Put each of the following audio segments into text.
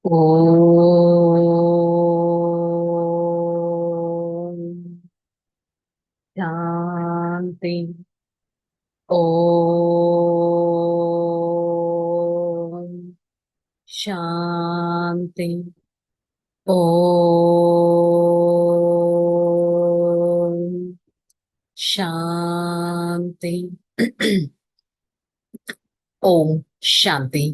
ఓం శాంతి. ఓం శాంతి. ఓం శాంతి. ఓం శాంతి.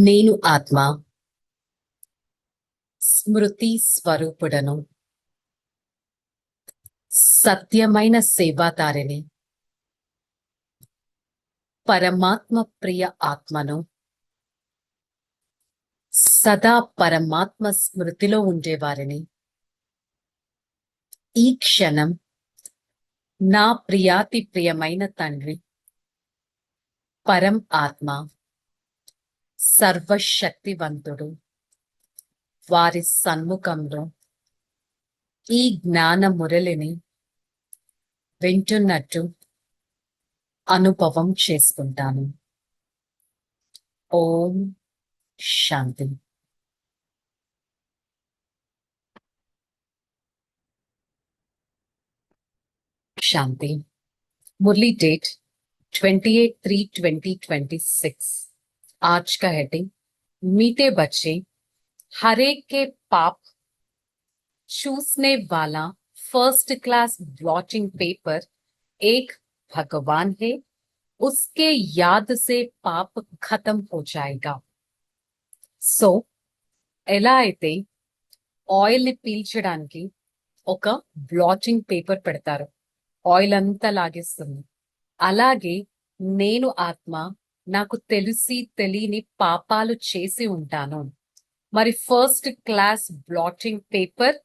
నేను ఆత్మ స్మృతి స్వరూపుడను, సత్యమైన సేవాదారిని, పరమాత్మ ప్రియ ఆత్మను. సదా పరమాత్మ స్మృతిలో ఉండేవారిని. ఈ క్షణం నా ప్రియాతి ప్రియమైన తండ్రి పరం ఆత్మ సర్వశక్తివంతుడు వారి సన్ముఖంలో ఈ జ్ఞాన మురళిని వింటున్నట్టు అనుభవం చేసుకుంటాను. ఓం శాంతి. शांति। मुरली डेट 28/3/2026। आज का हेडिंग मीठे बच्चे, हर एक के पाप चूसने वाला फर्स्ट क्लास ब्लॉटिंग पेपर एक भगवान है, उसके याद से पाप खत्म हो जाएगा। సో ఎలా అయితే ఆయిల్ ని పీల్చడానికి ఒక బ్లాటింగ్ పేపర్ పెడతారు, ఆయిల్ అంతా లాగేస్తుంది. అలాగే నేను ఆత్మ నాకు తెలిసి తెలియని పాపాలు చేసి ఉంటాను. మరి ఫస్ట్ క్లాస్ బ్లాటింగ్ పేపర్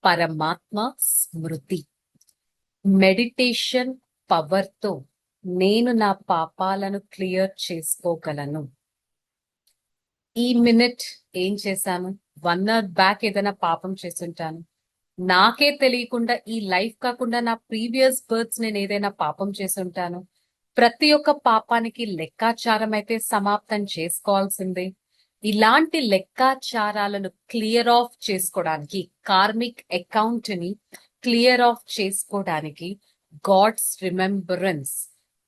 పరమాత్మ స్మృతి. మెడిటేషన్ పవర్ తో నేను నా పాపాలను క్లియర్ చేసుకోగలను. ఈ మినిట్ ఏం చేశాను? 1 అవర్ బ్యాక్ ఏదైనా పాపం చేసుంటాను, నాకే తెలియకుండా. ఈ లైఫ్ కాకుండా నా ప్రీవియస్ బర్త్స్ నేను ఏదైనా పాపం చేసుంటాను. ప్రతి ఒక్క పాపానికి లెక్కాచారం అయితే సమాప్తం చేసుకోవాల్సిందే. ఇలాంటి లెక్కాచారాలను క్లియర్ ఆఫ్ చేసుకోవడానికి, కార్మిక్ అకౌంట్ ని క్లియర్ ఆఫ్ చేసుకోవడానికి గాడ్స్ రిమెంబరెన్స్,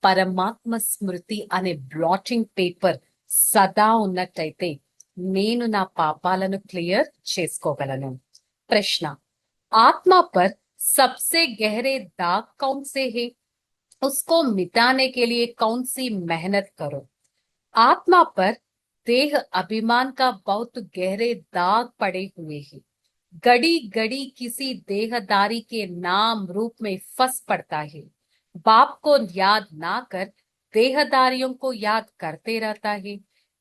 పరమాత్మ స్మృతి అనే బ్లాటింగ్ పేపర్ సదా ఉన్నట్టయితే నేను నా పాపాలను క్లియర్ చేసుకోగలను. ప్రశ్న: आत्मा पर सबसे गहरे दाग कौन से है? उसको मिटाने के लिए कौन सी मेहनत करो? आत्मा पर देह अभिमान का बहुत गहरे दाग पड़े हुए हैं। घड़ी घड़ी किसी देहदारी के नाम रूप में फंस पड़ता है। बाप को याद ना कर देहदारियों को याद करते रहता है।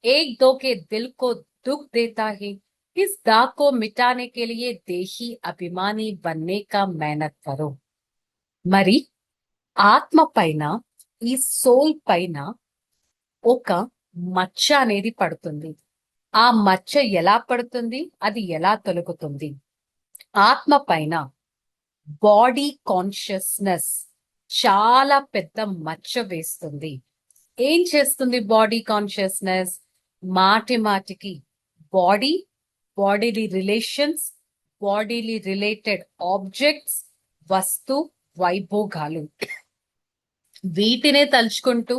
एक दो के दिल को दुख देता है। इस दाग को मिटाने के लिए देही अभिमानी बनने का मेहनत करो। మరి ఆత్మ పైన, ఈ సోల్ పైన ఒక మచ్చ అనేది పడుతుంది. ఆ మచ్చ ఎలా పడుతుంది? అది ఎలా తొలగుతుంది? ఆత్మ పైన బాడీ కాన్షియస్నెస్ చాలా పెద్ద మచ్చ వేస్తుంది. ఏం చేస్తుంది బాడీ కాన్షియస్నెస్? మాటి మాటికి body, bodily relations, bodily related objects, వస్తు వైభోగాలు, వీటినే తలుచుకుంటూ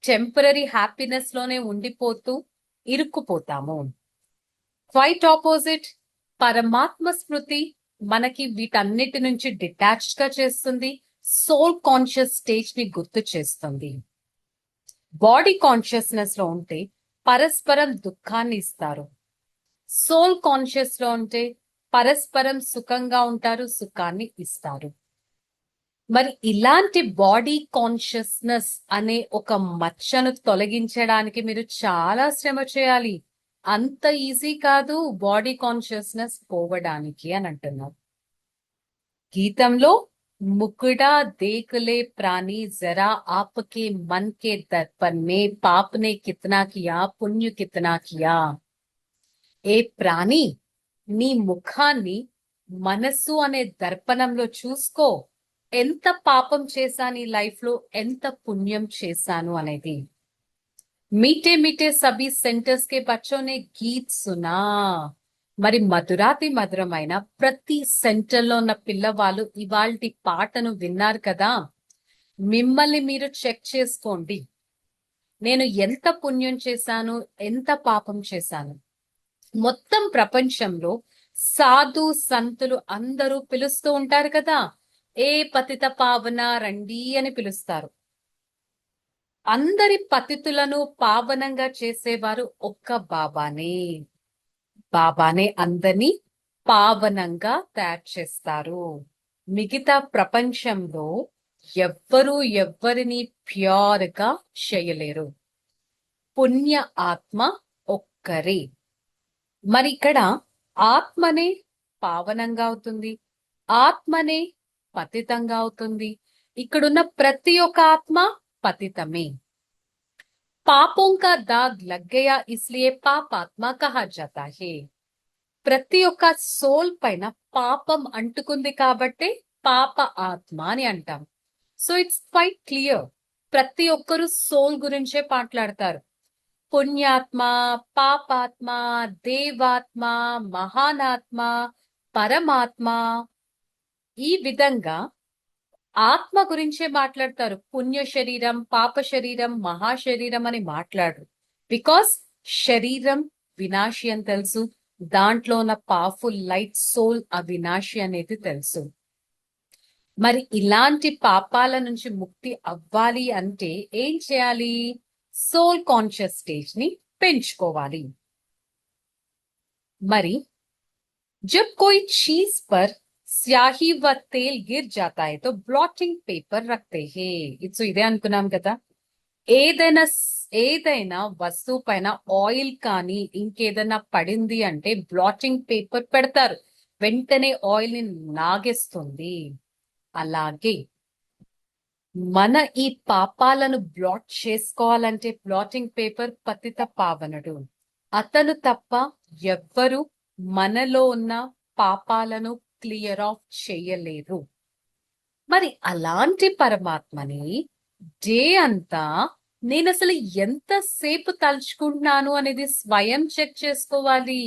టెంపరరీ హ్యాపీనెస్ లోనే ఉండిపోతూ ఇరుక్కుపోతాము. క్వైట్ ఆపోజిట్, పరమాత్మ స్మృతి మనకి వీటన్నిటి నుంచి డిటాచ్డ్ గా చేస్తుంది. సోల్ కాన్షియస్ స్టేజ్ ని గుర్తు చేస్తుంది. బాడీ కాన్షియస్నెస్ లో ఉంటే పరస్పరం దుఃఖాన్ని ఇస్తారు. సోల్ కాన్షియస్ లో ఉంటే పరస్పరం సుఖంగా ఉంటారు, సుఖాన్ని ఇస్తారు. మరి ఇలాంటి బాడీ కాన్షియస్నెస్ అనే ఒక మచ్చను తొలగించడానికి మీరు చాలా శ్రమ చేయాలి. అంత ఈజీ కాదు బాడీ కాన్షియస్నెస్ పోవడానికి అని అంటున్నారు. గీతంలో मुकुड़ा देख ले प्राणी जरा आपके मन के दर्पण में पाप ने कितना किया पुण्य कितना किया. ఏ ప్రాణి, నీ ముఖాన్ని మనస్సు అనే దర్పణంలో చూసుకో. ఎంత పాపం చేశాను ఈ లైఫ్ లో, ఎంత పుణ్యం చేశాను అనేది. मीठे मीठे सभी सेंटर्स के बच्चों ने गीत सुना. మరి మధురాతి మధురమైన ప్రతి సెంటర్ లో ఉన్న పిల్లవాళ్ళు ఇవాల్టి పాటను విన్నారు కదా. మిమ్మల్ని మీరు చెక్ చేసుకోండి. నేను ఎంత పుణ్యం చేశాను, ఎంత పాపం చేశాను. మొత్తం ప్రపంచంలో సాధు సంతులు అందరూ పిలుస్తూ ఉంటారు కదా, ఏ పతిత పావన రండి అని పిలుస్తారు. అందరి పతితులను పావనంగా చేసేవారు ఒక్క బాబానే. బాబానే అందరినీ పావనంగా తయారు చేస్తారు. మిగతా ప్రపంచంలో ఎవ్వరిని ప్యూర్ గా చేయలేరు. పుణ్య ఆత్మ ఒక్కరే. మరి ఇక్కడ ఆత్మనే పావనంగా అవుతుంది, ఆత్మనే పతితంగా అవుతుంది. ఇక్కడున్న ప్రతి ఒక్క ఆత్మ పతితమే. పాపోं का दाग लग गया इसलिए పాపాత్మ కహా జాతా హే. ప్రతి ఒక్క సోల్ పైన పాపం అంటుకుంది కాబట్టి పాప ఆత్మ అని అంటాం. So it's quite clear. ప్రతి ఒక్కరు సోల్ గురించే మాట్లాడతారు. పుణ్యాత్మ, పాపాత్మ, దేవాత్మ, మహానాత్మ, పరమాత్మ, ఈ విధంగా ఆత్మ గురించే మాట్లాడతారు. పుణ్య శరీరం, పాప శరీరం, మహాశరీరం అని మాట్లాడరు. బికాస్ శరీరం వినాశి అని తెలుసు, దాంట్లో ఉన్న పవర్ఫుల్ లైట్ సోల్ అవినాశి అనేది తెలుసు. మరి ఇలాంటి పాపాల నుంచి ముక్తి అవ్వాలి అంటే ఏం చేయాలి? సోల్ కాన్షియస్ స్టేజ్ ని పెంచుకోవాలి. మరి జబ్ కోయి చీజ్ పర్ స్యాహీ వ తేల్ గిర్ జాతా హై తో బ్లాటింగ్ పేపర్ రఖతే హే. సో ఇదే అనుకున్నాం కదా, ఏదైనా వస్తువు పైన ఆయిల్ కానీ ఇంకేదైనా పడింది అంటే బ్లాటింగ్ పేపర్ పెడతారు, వెంటనే ఆయిల్ ని లాగేస్తుంది. అలాగే మన ఈ పాపాలను బ్లాట్ చేసుకోవాలంటే బ్లాటింగ్ పేపర్ పతిత పావనుడు, అతను తప్ప ఎవ్వరు మనలో ఉన్న పాపాలను క్లియర్ ఆఫ్ చేయలేరు. మరి అలాంటి పరమాత్మని డే అంతా నేను అసలు ఎంతసేపు తలుచుకుంటున్నాను అనేది స్వయం చెక్ చేసుకోవాలి.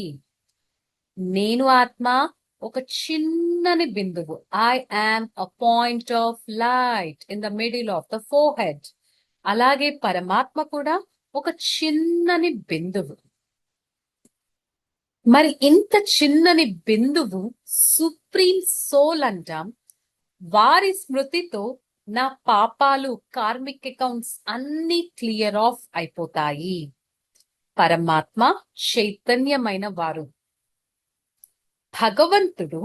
నేను ఆత్మ ఒక చిన్నని బిందువు. I am a point of light in the middle of the four head. అలాగే పరమాత్మ కూడా ఒక చిన్నని బిందువు. మరి ఇంత చిన్నని బిందువు సుప్రీం సోల్ అంటాం. వారి స్మృతితో నా పాపాలు, కార్మిక్ అకౌంట్స్ అన్ని క్లియర్ ఆఫ్ అయిపోతాయి. పరమాత్మ చైతన్యమైన వారు. భగవంతుడు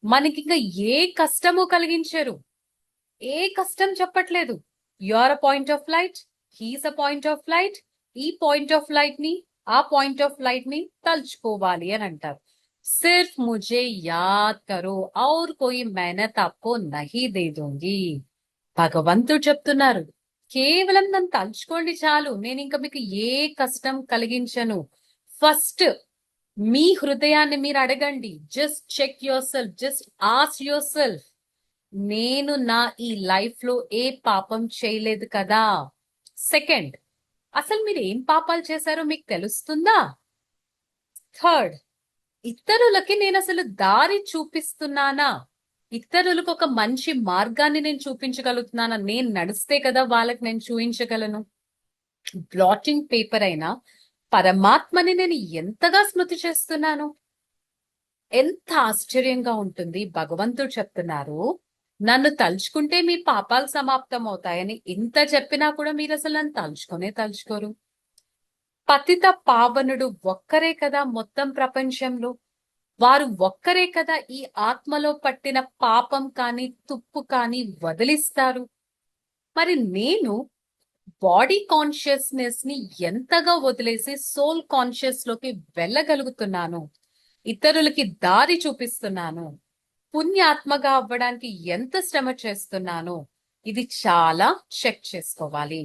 మనకింక ఏ కష్టము కలిగించరు, ఏ కష్టం చెప్పట్లేదు. You are a point of light, he's a point of light. ఈ పాయింట్ ఆఫ్ లైట్ ని, ఆ పాయింట్ ఆఫ్ లైట్ ని తలుచుకోవాలి అని అంటారు. సిర్ఫ్ ముझे యాద్ కరో ఔర్ కోయి మెహనత్ ఆప్కో నహీ దే దూంగి. భగవంతుడు చెప్తున్నారు, కేవలం నన్ను తలుచుకోండి చాలు, నేను ఇంకా మీకు ఏ కష్టం కలిగించను. ఫస్ట్ మీ హృదయాన్ని మీరు అడగండి. Just check yourself, just ask yourself, నేను నా ఈ లైఫ్ లో ఏ పాపం చేయలేదు కదా. సెకండ్, అసలు మీరు ఏం పాపాలు చేశారో మీకు తెలుస్తుందా? థర్డ్, ఇతరులకి నేను అసలు దారి చూపిస్తున్నానా? ఇతరులకు ఒక మంచి మార్గాన్ని నేను చూపించగలుగుతున్నానా? నేను నడిస్తే కదా వాళ్ళకి నేను చూపించగలను. బ్లాటింగ్ పేపర్ అయినా పరమాత్మని నేను ఎంతగా స్మృతి చేస్తున్నాను. ఎంత ఆశ్చర్యంగా ఉంటుంది. భగవంతుడు చెప్తున్నారు, నన్ను తలుచుకుంటే మీ పాపాలు సమాప్తం అవుతాయని. ఇంత చెప్పినా కూడా మీరు అసలు నన్ను తలుచుకోరు. పతిత పావనుడు ఒక్కరే కదా మొత్తం ప్రపంచంలో. వారు ఒక్కరే కదా ఈ ఆత్మలో పట్టిన పాపం కానీ తుప్పు కానీ వదిలిస్తారు. మరి నేను బాడీ కాన్షియస్నెస్ ని ఎంతగా వదిలేసి సోల్ కాన్షియస్ లోకి వెళ్ళగలుగుతున్నాను, ఇతరులకి దారి చూపిస్తున్నాను, పుణ్యాత్మగా అవ్వడానికి ఎంత శ్రమ చేస్తున్నానో ఇది చాలా చెక్ చేసుకోవాలి.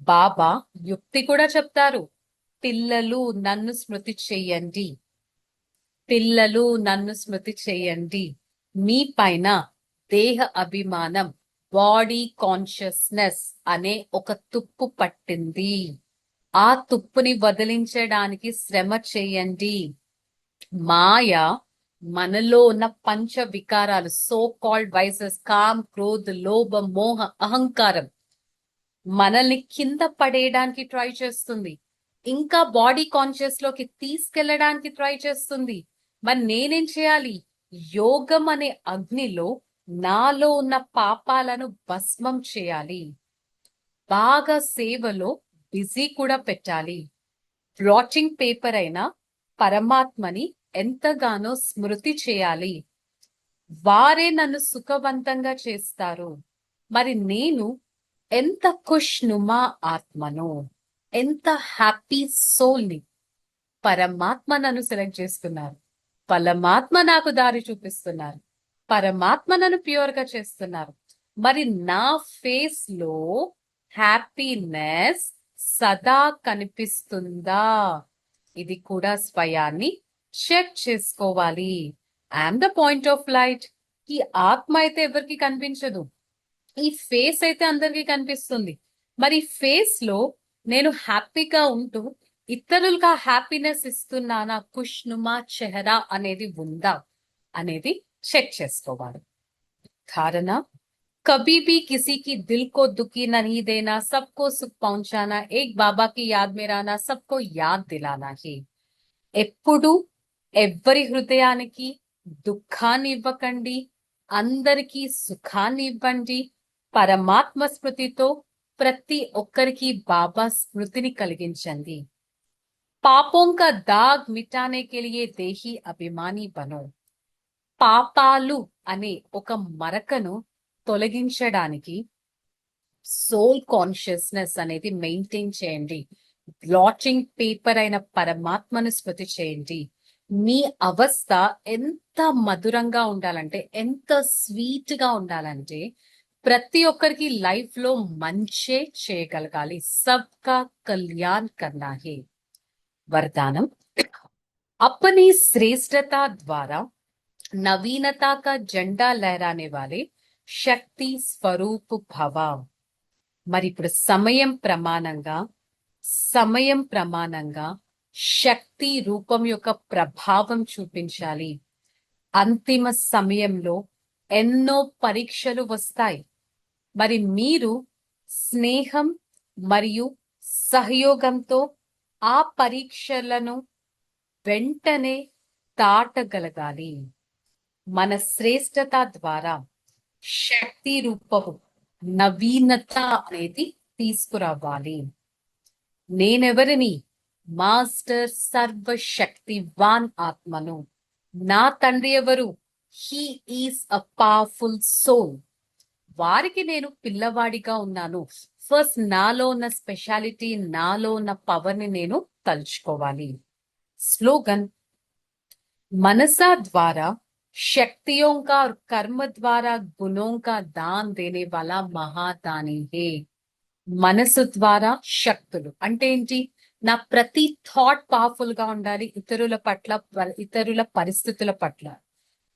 బాబా యుక్తి కూడా చెప్తారు, పిల్లలు నన్ను స్మృతి చెయ్యండి, పిల్లలు నన్ను స్మృతి చెయ్యండి. మీ పైన దేహ అభిమానం, బాడీ కాన్షియస్నెస్ అనే ఒక తుప్పు పట్టింది. ఆ తుప్పుని వదిలించడానికి శ్రమ చేయండి. మాయ మనలో ఉన్న పంచ వికారాలు, సో కాల్డ్ వైసెస్, కామ్, క్రోధ్, లోభ, మోహ, అహంకారం మనల్ని కింద పడేయడానికి ట్రై చేస్తుంది. ఇంకా బాడీ కాన్షియస్ లోకి తీసుకెళ్లడానికి ట్రై చేస్తుంది. మరి నేనేం చేయాలి? యోగం అనే అగ్నిలో నాలో ఉన్న పాపాలను భస్మం చేయాలి. బాగా సేవలో బిజీ కూడా పెట్టాలి. బ్లాటింగ్ పేపర్ అయినా పరమాత్మని ఎంతగానో స్మృతి చేయాలి. వారే నన్ను సుఖవంతంగా చేస్తారు. మరి నేను ఎంత ఖుష్నుమా ఆత్మను, ఎంత హ్యాపీ సోల్ని. పరమాత్మ నన్ను సెలెక్ట్ చేసుకున్నారు. పరమాత్మ నాకు దారి చూపిస్తున్నారు. పరమాత్మ నన్ను ప్యూర్ గా చేస్తున్నారు. మరి నా ఫేస్ లో హ్యాపీనెస్ సదా కనిపిస్తుందా? ఇది కూడా స్వయాన్ని చెక్ చేసుకోవాలి. I'm the point of light. ఈ ఆత్మ అయితే ఎవరికి కనిపించదు, ఈ ఫేస్ అయితే అందరికి కనిపిస్తుంది. మరి ఫేస్ లో నేను హ్యాపీగా ఉంటూ ఇతరులుగా హ్యాపీనెస్ ఇస్తున్నానా, ఖుష్నుమా చెహరా అనేది ఉందా అనేది చెక్ చేసుకోవాలి. धारणा, कभी भी किसी की दिल को दुखी नहीं देना, सबको सुख पहुंचाना, एक बाबा की याद में रहना, सबको याद दिलाना ही. ఎప్పుడు ఎవ్వరి హృదయానికి దుఃఖాన్ని ఇవ్వకండి, అందరికీ సుఖాన్ని ఇవ్వండి. పరమాత్మ స్మృతితో ప్రతి ఒక్కరికి బాబా స్మృతిని కలిగించండి. పాపోं का दाग मिटाने के लिए देही अभिमानी बनो. పాపాలు అనే ఒక మరకను తొలగించడానికి సోల్ కాన్షియస్నెస్ అనేది మెయింటైన్ చేయండి. బ్లాటింగ్ పేపర్ అయిన పరమాత్మను స్మృతి చేయండి. మీ అవస్థ ఎంత మధురంగా ఉండాలంటే, ఎంత స్వీట్ గా ఉండాలంటే, ప్రతి ఒక్కరికి లైఫ్ లో మంచే చేయగలగాలి. సబ్కా కళ్యాణ్ కర్నా హే. వరదానం, अपनी श्रेष्ठता द्वारा नवीनता का झंडा लहराने वाले శక్తి స్వరూప్ భవ. మరి ఇప్పుడు సమయం ప్రమాణంగా శక్తి రూపం యొక్క ప్రభావం చూపించాలి. అంతిమ సమయంలో ఎన్నో పరీక్షలు వస్తాయి. మరి మీరు స్నేహం మరియు సహయోగంతో ఆ పరీక్షలను వెంటనే దాటగలగాలి. మన శ్రేష్టత ద్వారా శక్తి రూపము నవీనత అనేది తీసుకురావాలి. నేనెవరిని? మాస్టర్ సర్వశక్తివాన్ ఆత్మను. నా తండ్రి ఎవరు? He is a powerful soul. వారికి నేను పిల్లవాడిగా ఉన్నాను. ఫస్ట్ నాలో ఉన్న స్పెషాలిటీ, నాలో ఉన్న పవర్ ని నేను తలుచుకోవాలి. स्लोगन, मनसा द्वारा शक्तियों का और कर्म द्वारा गुणों का दान देने वाला महादानी है. మనసు ద్వారా శక్తులు అంటే ఏంటి? నా ప్రతి థాట్ పవర్ఫుల్ గా ఉండాలి ఇతరుల పట్ల, ఇతరుల పరిస్థితుల పట్ల.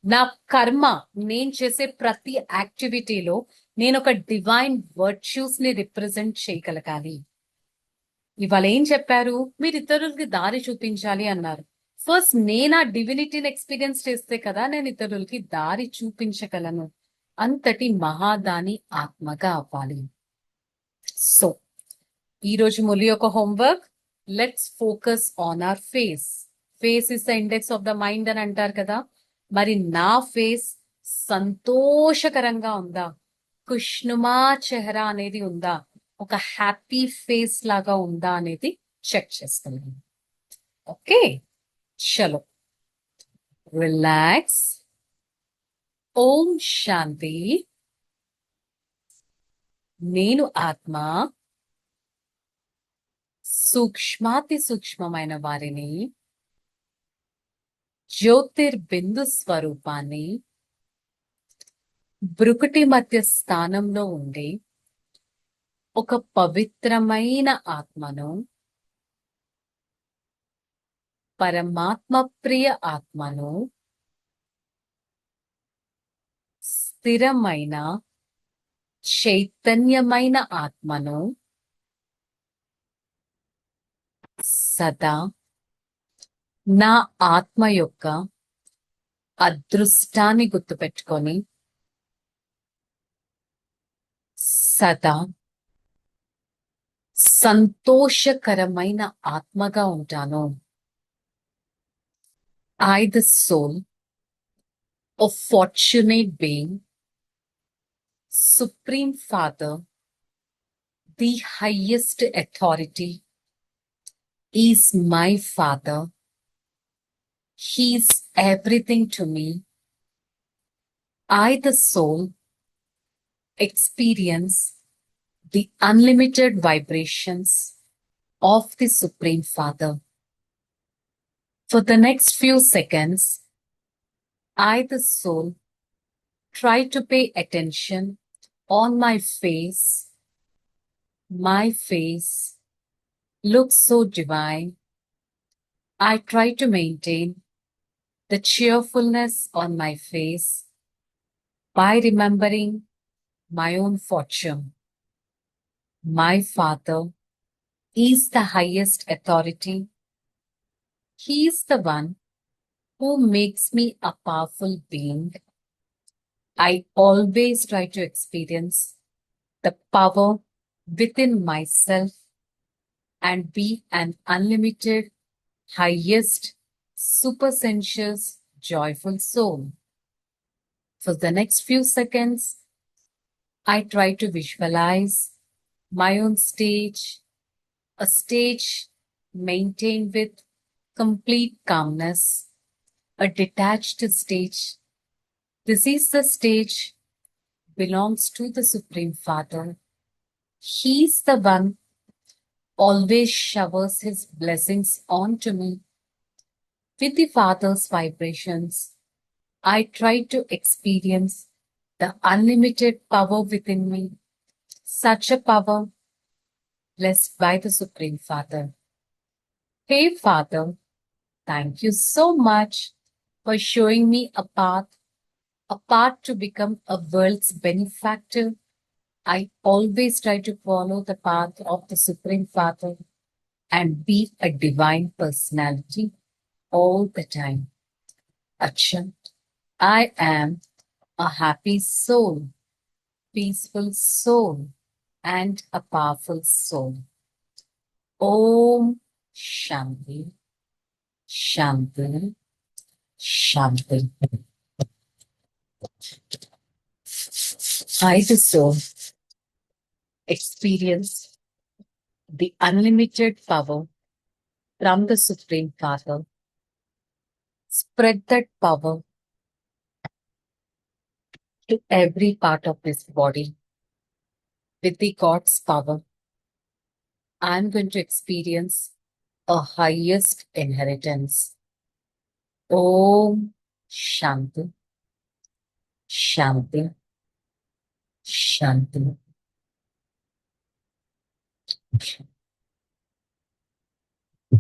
నా కర్మ, నేను చేసే ప్రతి యాక్టివిటీలో నేను ఒక డివైన్ వర్చ్యూస్ ని రిప్రజెంట్ చేయగలగాలి. ఇవాళ ఏం చెప్పారు? మీరు ఇతరులకి దారి చూపించాలి అన్నారు. ఫస్ట్ నేను ఆ డివినిటీని ఎక్స్పీరియన్స్ చేస్తే కదా నేను ఇతరులకి దారి చూపించగలను. అంతటి మహాదాని ఆత్మగా అవ్వాలి. సో ఈరోజు ములి యొక్క homework, let's focus on hour face. Face is the index of the mind అని అంటారు కదా. మరి నా ఫేస్ సంతోషకరంగా ఉందా? ఖుష్నుమా చెహరా అనేది ఉందా? ఒక హ్యాపీ ఫేస్ లాగా ఉందా అనేది చెక్ చేస్తున్నాను. ఓకే, చలో రిలాక్స్. ఓం శాంతి. నేను ఆత్మ సూక్ష్మాతి సూక్ష్మమైన వారిని, జ్యోతిర్బిందు స్వరూపాన్ని, బ్రుకుటి మధ్య స్థానంలో ఉండి ఒక పవిత్రమైన ఆత్మను, పరమాత్మ ప్రియ ఆత్మను, స్థిరమైన చైతన్యమైన ఆత్మను, సదా నా ఆత్మ యొక్క అదృష్టాన్ని గుర్తుపెట్టుకొని సదా సంతోషకరమైన ఆత్మగా ఉంటాను. I, the soul of fortunate being, Supreme Father, the highest authority, is my Father. He is everything to me. I, the soul, experience the unlimited vibrations of the Supreme Father. For the next few seconds, I, the soul, try to pay attention on my face. My face looks so divine. I try to maintain the cheerfulness on my face by remembering my own fortune. My Father is the highest authority. He is the one who makes me a powerful being. I always try to experience the power within myself and be an unlimited, highest, supersensuous, joyful soul. For the next few seconds, I try to visualize my own stage, a stage maintained with complete calmness, a detached stage. This is the stage belongs to the Supreme Father. He's the one always showers his blessings onto me. With the Father's vibrations, I try to experience the unlimited power within me, such a power blessed by the Supreme Father. Hey Father, thank you so much for showing me a path to become a world's benefactor. I always try to follow the path of the Supreme Father and be a divine personality all the time. Acha, I am a happy soul, peaceful soul, and a powerful soul. Om Shanti, Shanti, Shanti. I, the soul, experience the unlimited power from the Supreme Father. Spread that power to every part of this body. With the God's power, I'm going to experience a highest inheritance. Om Shanti, Shanti, Shanti.